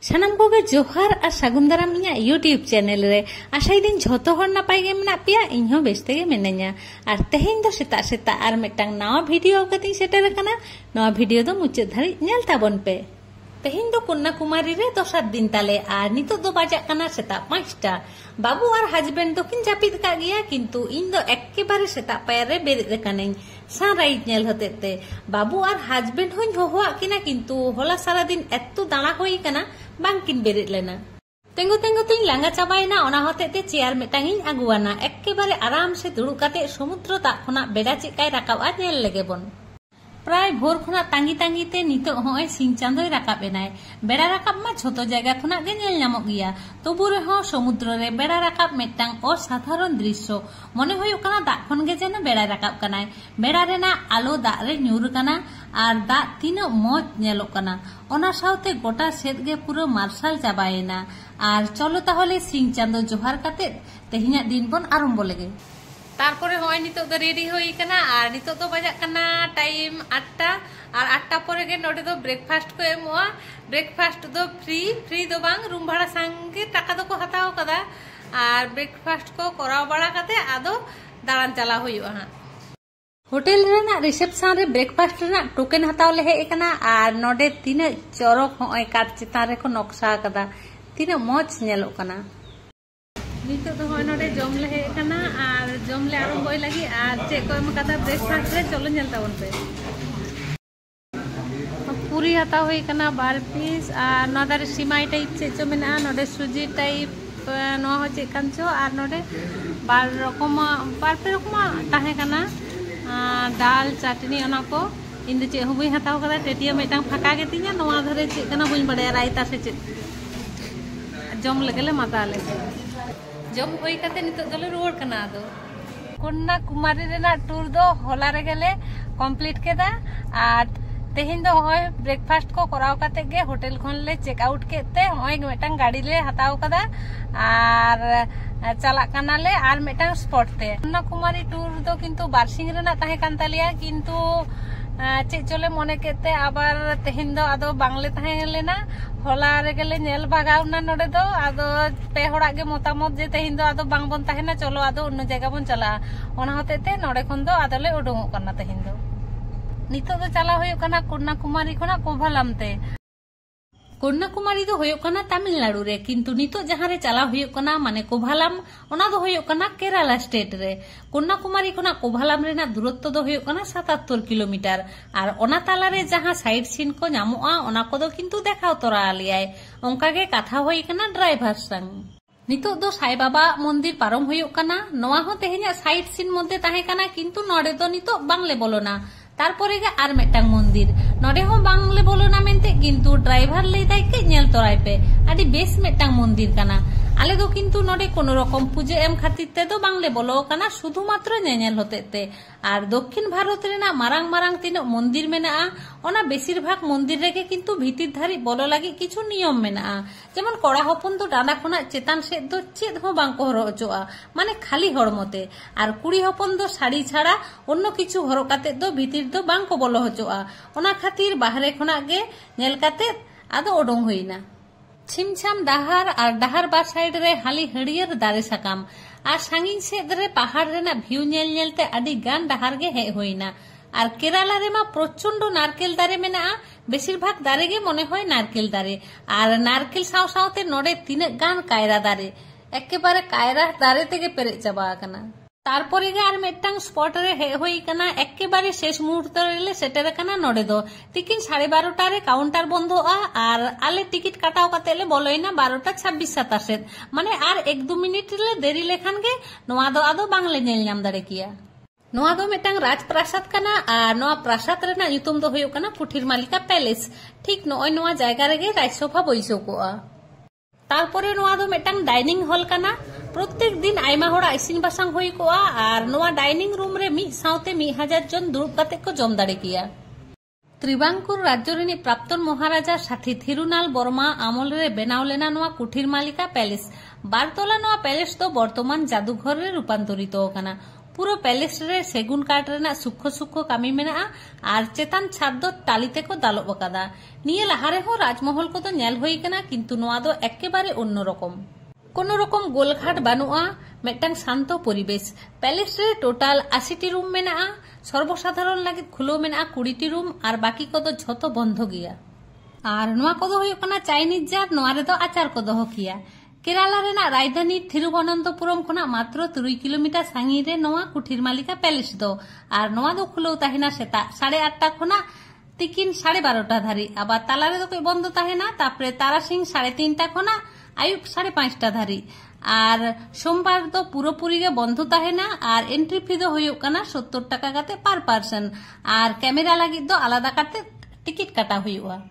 सानाम कोगे जोहार और सागुन दाराम इᱧᱟ YouTube channel रे आशा दिन झोतो हर नापाय गे मेना पिया इᱧ बेस तेगे मेनेña और तेहेñ दो सेता सेता और मिटांग नवा भिडियो कति सेटर कना नवा भिडियो दो मुचाद धारि नेल ताबन पे तेहेñ दो कन्याकुमारी रे दोसर दिन ताले और नितो दो बाजा कना सेता 5टा बाबू और हजबेंड दो किन जापिद का गया किंतु इन दो एकेबारे सेता पायर रे बेरेद कनाኝ साराइट नेल होतेते बाबू और हजबेंड होñ होहोआ किना किंतु होला सारा दिन एत्तु दाणा होई कना बांकिन बेरेद लेना तेंगो तेंगो तीन लांगा चाबायना ओना होतेते चेयर मिटांगिन आगुआना एकेबारे आराम से दुड़ुब काते समुद्र दाग खना बेड़ा चेकाय राकाबा नेल लेगे बन प्राय भोर खना तांगी तांगी ते नितो होय सिंह चांदोय राकाब एनाय बेड़ा राकाब मा झोतो जायगा खना गे नेल नामक गिया तबु रेहो समुद्र रे बेड़ा राकाब मेटांग असाधारण दृश्य मने होयो कना दाग खन गे जेनो बेड़ा राकाब कनाय बेड़ा रेना आलो दाग रे ᱧᱩᱨ कना और दाग तीना मौज नेलो कना ओना साउते गोटा सेद गे पुरो मार्शल चाबायना और चलो ताहले सिंह चांदो जोहार काते तेहिना दिन बन आरंभ लेगे तारपरे होय नितो दो रेडी होई कना और नितो दो बजा कना टाइम 8टा और 8टा परे गे नोडे दो ब्रेकफास्ट को एमोआ ब्रेकफास्ट दो फ्री दो बांग रूम भाड़ा संगे टाका दो को हताओ कदा और ब्रेकफास्ट को कराव बड़ा काते आदो दालान चला होयो हां होटल रेना रिसेप्शन रे ब्रेकफास्ट रेना टोकन हताव ले हे कना और नोडे तीना चरक होय काट चितान रे को नक्शा कदा तीना मौज नेलो कना नितो तो होय नोडे जम ले हे कना और जम ले आरंभ होय लगी और चे को एम कदा ब्रेकफास्ट रे चलो नेल ताबन पे पूरी हता होय कना 12 पीस और नोदारे सिमाई टाइप चे चो मेना नोडे सुजी टाइप नो हो चे कांचो और नोडे बार पे रकम ताहे कना दाल चटनी ओना को इन दो चे हुबई हताव कदा टेटिया मेटांग फाका गे तिña नोआ धरे चे कना बुñ बड़े रायता से चे जम लगेले माता ले जम होई कते नितो दले रोड कना दो कन्याकुमारी रेना टूर दो होला रे गेले कंप्लीट केदा और तेहिन दो होय ब्रेकफास्ट को कराव काते गे होटल खन ले चेक आउट केते होय मेटांग गाड़ी ले हताव कदा और चला कना ले और मेटांग स्पॉट ते कन्याकुमारी टूर दो किंतु बारसिंग रेना ताहे कान तालिया किंतु चे चले मने केते आबार तेहिन दो आदो बांगले ताहे लेना होला रे गेले नेल बागावना नोडे दो आदो पे होड़ा गे मतामत जे तेहिन दो आदो बांग बन ताहेना चलो आदो उन्न जगह बन चला ओना होतेते नोडे खन दो आदो ले उडुंगो कना तेहिन दो नितो दो चला होयो कना कन्याकुमारी खना कोभालाम ते कन्याकुमारी दो होयो कना तमिलनाडु रे किंतु नितो जहां रे चला होयो कना माने कोभालाम ओना दो होयो कना केरला स्टेट रे कन्याकुमारी खना कोभालाम रेना दूरत्व दो होयो कना 77 किलोमीटर और ओना ताला रे जहां साइड सीन को नामोआ ओना को दो किंतु देखाव तोरा आलियाय ओंका गे कथा होई कना ड्राइवर संग नितो दो साई बाबा मंदिर पारम होयो कना नोआ हो तेहे냐 साइड सीन मध्य ताहे कना किंतु नोडे दो नितो बांगले बोलोना तारपरे गे आर मेटांग मंदिर नोडे हो बांगले बोलोना मेनते किंतु ड्राइवर ले दाई के नेल तोराय पे आदि बेस मेटांग मंदिर कना आले दो किंतु नोडे कोनो रकम पूजा एम खातिर ते दो बांगले बोलो कना शुधु मात्र नेनेल होतेते और दक्षिण भारत रेना मारांग मारांग तीनो मंदिर मेना ओना बेसिर भाग मंदिर रेगे किंतु भीतिर धारी बोलो लागी किछु नियम मेना जेमन कोड़ा हपन तो डांडा खना चेतान से दो चेद हो बांग को हरो अचोआ माने खाली हड़मते और कुड़ी हपन दो साड़ी छाड़ा अन्य किछु हरो काते दो भीतिर दो बांग को बोलो हचोआ ओना खातिर बाहरे खना गे नेल काते आदो ओडोंग होइना छिमछाम डाहार और डाहार बार साइड रे हाली हड़ियर दारे साकाम और सांगिन सेद रे पहाड़ रेना भ्यू नेल नेलते आदि गान डाहार गे हे होइना और केरला रे मा प्रचंड नारकेल दारे मेना बेसिर भाग दारे गे मने होय नारकेल दारे और नारकेल साव सावते नोडे तीन गान कायरा दारे एकेबारे कायरा दारे तेगे पेरे चाबा कना तारपरे गे आर मेटांग स्पॉट रे हे होई कना एकेबारे शेष मुहूर्त रेले सेटेर कना नोडे दो टिकिन 12:30 रे काउंटर बंधोआ और आले टिकिट काटाव कातेले बोलोइना 12:26 माने आर 1-2 मिनिट ले देरी लेखान गे नोआ दो आदो बांगले नेल नाम दाड़े किया नोआ दो मेटांग राजप्रासाद कना आ नोआ प्रासाद रेना ᱧᱩᱛᱩᱢ दो होयो कना कुठीर मालिका पैलेस ठीक नोय नोआ जायगा रेगे राजसभा बैसकोआ तारपरे नोआ दो मेटांग डाइनिंग हॉल कना प्रत्येक दिन आयमा होड़ा इसिन बासांग होई कोआ और नोआ डाइनिंग रूम रे मी साउते 1000 जन दुड़ुब काते को जम दाड़े किया त्रिबांकुर राज्य रेनी प्राप्तन महाराजा साथी थिरुनाल बर्मा आमल रे बेनाव लेना नोआ कुठीर मालिका पैलेस बारतला नोआ पैलेस तो बर्तमान जादूघर रे रूपांतरित होकना पूरा पैलेस रे सेगुन काठ रेना सुखो सुखो कामी मेना आर चेतान छाद दो टालीते को दालोब अकादा। निये लाहारे हो राजमहल को तो नेल होई कना किंतु नोआ दो एकेबारे अन्य रकम। कोनो रकम गोलघाट बानुआ मेटांग शांतो परिवेश। पैलेस रे टोटाल 80टी रूम मेना सर्वसाधारण लागिद खुलो मेना 20टी रूम और बाकी को तो झोतो बंधो गिया। और नोआ को दो होयो कना चाइनीज जार नोआ रे दो आचार को दोहो किया। केराला रेना राजधानी थिरुवनंतपुरम खना मात्र 3 किलोमीटर सांगी रे नोआ कुठीर मालिका पैलेस दो और नोआ दो खुलो ताहेना सेता 8:30 खना तिकिन 12:30 धारी आबार तालारे दो बंद ताहेना तापरे तारासिंह 3:30 खना आयुब 5:30 धारी और सोमवार दो पुरोपुरी गे बंध ताहेना और एंट्री फी दो होयो कना 70 टाका काते पर पर्सन और कैमरा लागिद दो आलादा काते टिकट काटा हुआ।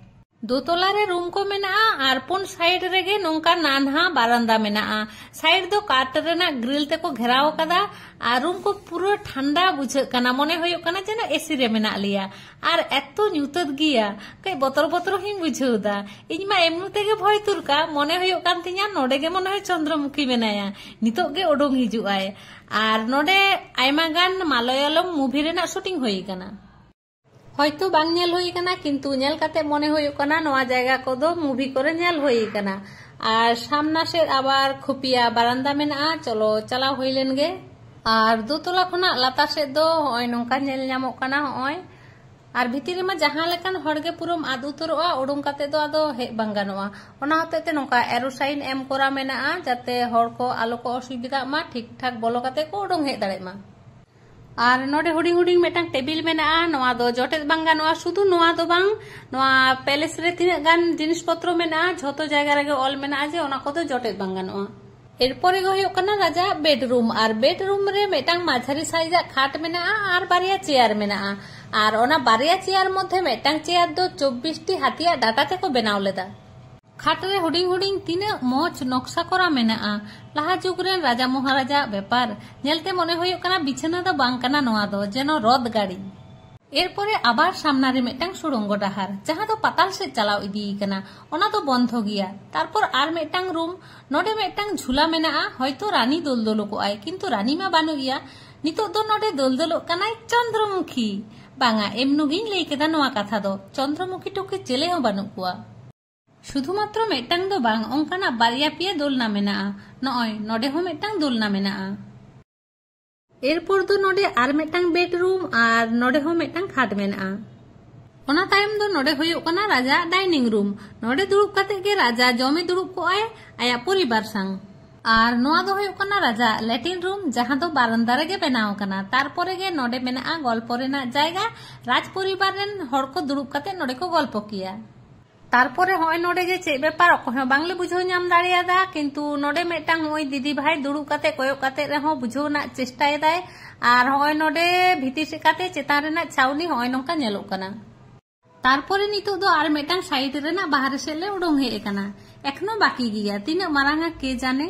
दो तला रे रूम को मेना और पुन साइड रेगे नोंका नानहा बारांदा मेना। साइड दो काट रेना ग्रिल ते को घेराव कदा और रूम को पूरा ठंडा बुझे कना मने होयो कना जेना एसी रे मेना लिया और एतो न्यूतत गिया कई बतर बतर ही बुझेदा। इन मा एमनु तेगे भय तुरका मने होयो कान तिया नोडे गे मने होय चंद्रमुखी मेनाया नितो गे ओडोंग हिजु आय और नोडे आयमा गान मालयालम मूवी रेना शूटिंग होई कना। হয়তো বাং নেল হই কানা কিন্তু নেল কাতে মনে হই কানা নয়া জায়গা কদো মুভি করে নেল হই কানা। আর সামনা সে আবার খুপিয়া বারান্দা মেনা চলো চালাও হইলেন গে আর দোতলা খনা লাতা সে দো হয় নঙ্কা নেল নামক কানা হয় আর ভিতরে মা জাহা লেকান হড়গে পুরম আদ উতরোआ ওডং কাতে দो আদो हे बांगानोआ ओना हतेते नोंका एरो साइन एम करा मेना जाते हड़ को आलो को असुविधा मा ठीक ठाक बोलो काते को ओडंग हे दाड़े मा। और नोडे हुडिंग हुडिंग मेटांग टेबिल मेना नोआ दो जोटे बांगानोआ शुधु नोआ दो बांग नोआ पैलेस रे तिना गान जिनिस पत्र मेना झोतो जायगा रेगे ऑल मेना जे ओना को दो जोटे बांगानोआ। एरपरे गो होयो कना राजा बेडरूम और बेडरूम रे मेटांग माझारी साइजा खाट मेना और बारिया चेयर मेना और ओना बारिया चेयर मध्य मेटांग चेयर दो 24टी हाथिया डाटा ते को बनाव लेदा। खाटरे हुडिंग हुडिंग तीने मोच नक्शा करा मेना लाहा जुग रे राजा महाराजा बेपार नेलते मने होयो कना बिछाना दा बांग कना नोआ दो जेनो रथ गाड़ी। एरपरे आबार सामना रे मेटांग सुरंग डाहार जहां दो पाताल से चलाव इदी कना ओना तो बंध गिया। तारपर आर मेटांग रूम नोडे मेटांग झुला मेना हयतो रानी दोलदोलो को आय किंतु रानी मा बानु गिया नितो दो नोडे दोलदोलो कना चंद्रमुखी बांगा एमनुगिन लई केदा नोआ कथा दो चंद्रमुखी टोके चेले हो बानु कुआ। शुधुमात्र मेटांग दो बांग ओंकाना बारिया पिया दोलना मेना नय नोडे हो मेटांग दोलना मेना। एरपर दो नोडे आर मेटांग बेडरूम और नोडे हो मेटांग खाट मेना। ओना तायम दो नोडे होयो कना राजा डाइनिंग रूम नोडे दुड़ुब काते गे राजा जमे दुड़ुब को आय आया परिवार संग और नोआ दो होयो कना राजा लैट्रिन रूम जहां दो बारांदा रे गे बनाव कना। तारपरे गे नोडे मेना गल्प रेना जायगा राज परिवार रेन हड़ को दुड़ुब काते नोडे को गल्प किया। तारपरे होय नोडे जे चे बेपार अकोय बांगले बुझो नाम दाड़ियादा किंतु नोडे मेटांग होय दीदी भाई दुड़ुब काते कोयो काते रेहो बुझो ना चेष्टाय दाय और होय नोडे भीति से काते चेतान रेना छावनी होय नोंका नेलोग कना। तारपरे नितो दो आर मेटांग साइड रेना बाहर से ले उडोंग हे कना एखनो बाकी गिया तीना मारांगा के जाने।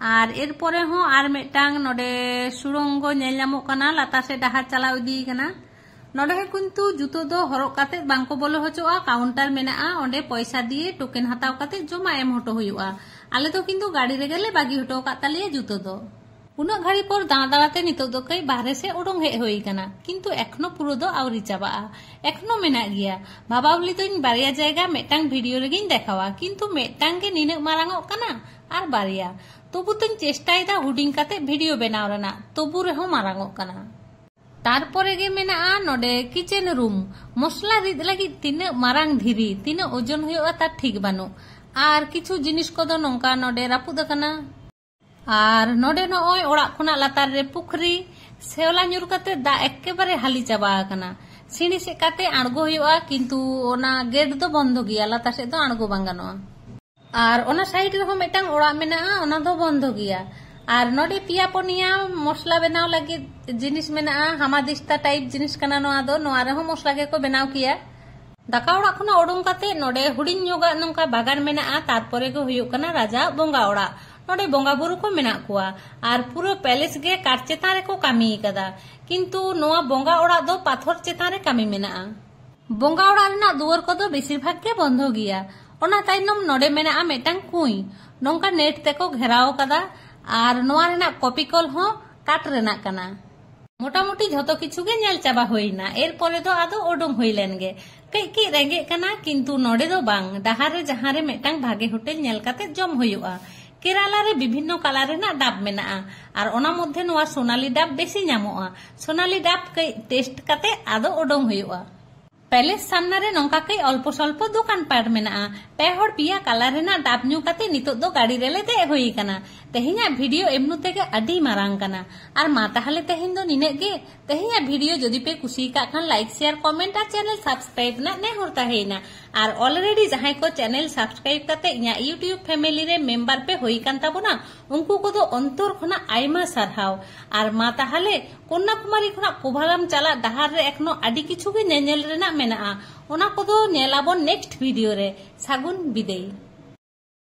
और एरपरे हो आर मेटांग नोडे सुरंग नेल नामोग कना लाता से डाहार चलाव इदी कना। नोडे किंतु जुतो दो हरक काते बांको बोलो हचोआ काउंटर मेना ओंडे पैसा दिए टोकेन हताव काते जमा एम हटो हुयुआ। आले तो किंतु गाड़ी रे गेले बागी हटो कातालिए जुतो दो उना घड़ी पर दादाते नितो दो कई बाहरे से उडोंग हे होई कना किंतु एखनो पुरो दो आवरी चाबा एखनो मेना गिया। भाबावली तो इन बारिया जायगा मेटांग भिडियो रेगिन देखावा किंतु मेटांग के निने मारांगो कना आर बारिया तबु तो चेष्टाय दा हुडिंग काते भिडियो बनाव रेना तबु रेहो मारांगो कना। तारपरे गे मेना नोडे किचेन रूम मसला रिद लगी तीना मारांग धीरी तीना ओजन हुयो ता ठीक बानु और किछु जिनिस को दो नोंका नोडे रापुद कना। और नोडे नोय ओड़ा खना लातार रे पुखरी सेवला ᱧᱩᱨ काते दा एकेबारे हाली चाबा कना सीढ़ी से काते आड़गो हुयो किंतु ओना गेट दो बंद गिया लाता से दो आड़गो बांग गानोआ। और ओना साइड रे हो मेटांग ओड़ा मेना ओना दो बंद गिया। और नोडे पिया पनिया मसला बनाव लगी जिनिस मेना हामादिस्ता टाइप जिनिस कना नोआ दो नोआ रे हो मसला के को बनाव किया। दाका ओड़ा खना ओडोंग काते नोडे हुडिंग ᱧᱚᱜᱟ नोंका बागान मेना तारपरे गो हुयो कना राजा बोंगा ओड़ा नोडे बोंगा बुरु को मेना कुआ। और पूरा पैलेस गे काट चेतान रे को कामी कदा किंतु नोआ बोंगा ओड़ा दो पाथर चेतान रे कामी मेना। बोंगा ओड़ा रेना दुआर को दो बेसिर भाग के बंधो गिया। ओना ताइनम नोडे मेना मेटांग कुई नोंका नेट ते को घेराव कदा और नोआ रेना कॉपी कॉल हो काट रेना कना। मोटामुटी झोतो किछु गे नेल चाबा होइना। एरपरे दो आदो ओडोंग होइलेन गे। कई कई रेंगे कना किंतु नोडे दो बांग डाहार रे जहां रे मेटांग भागे होटेल नेल काते जम होयुआ। केराला रे विभिन्न कलर रेना डाब मेनाआ और ओना मध्य नोआ सोनाली डाब बेसी नामोआ। सोनाली डाब कई टेस्ट काते आदो ओडोंग होयुआ। पहले सामना रे नौका कई अल्प स्वल्प दुकान पाट मेनाआ। पे हर पिया कलर रेना डाब न्यू काते नितो दो गाड़ी रेले ते होई कना। तेहिना वीडियो एमनु तेगे अडी मारांग कना। और मा ताहले तेहिन दो निने गे। तेहिना वीडियो जदि पे कुसी का खान लाइक शेयर कमेंट और चैनल सब्सक्राइब ना ने होता हैना। और ऑलरेडी जहां को चैनल सब्सक्राइब करते इया यूट्यूब फैमिली रे मेंबर पे होई कान ताबोना उनको को दो अंतर खना आयमा सारहाव। और मा ताहले कन्याकुमारी खना कोभागाम चला डाहार रे एकनो अडी किछु गे नेनेल रेना मेनाआ। ओना को दो नेलाबोन नेक्स्ट वीडियो रे। सागुन बिदाई।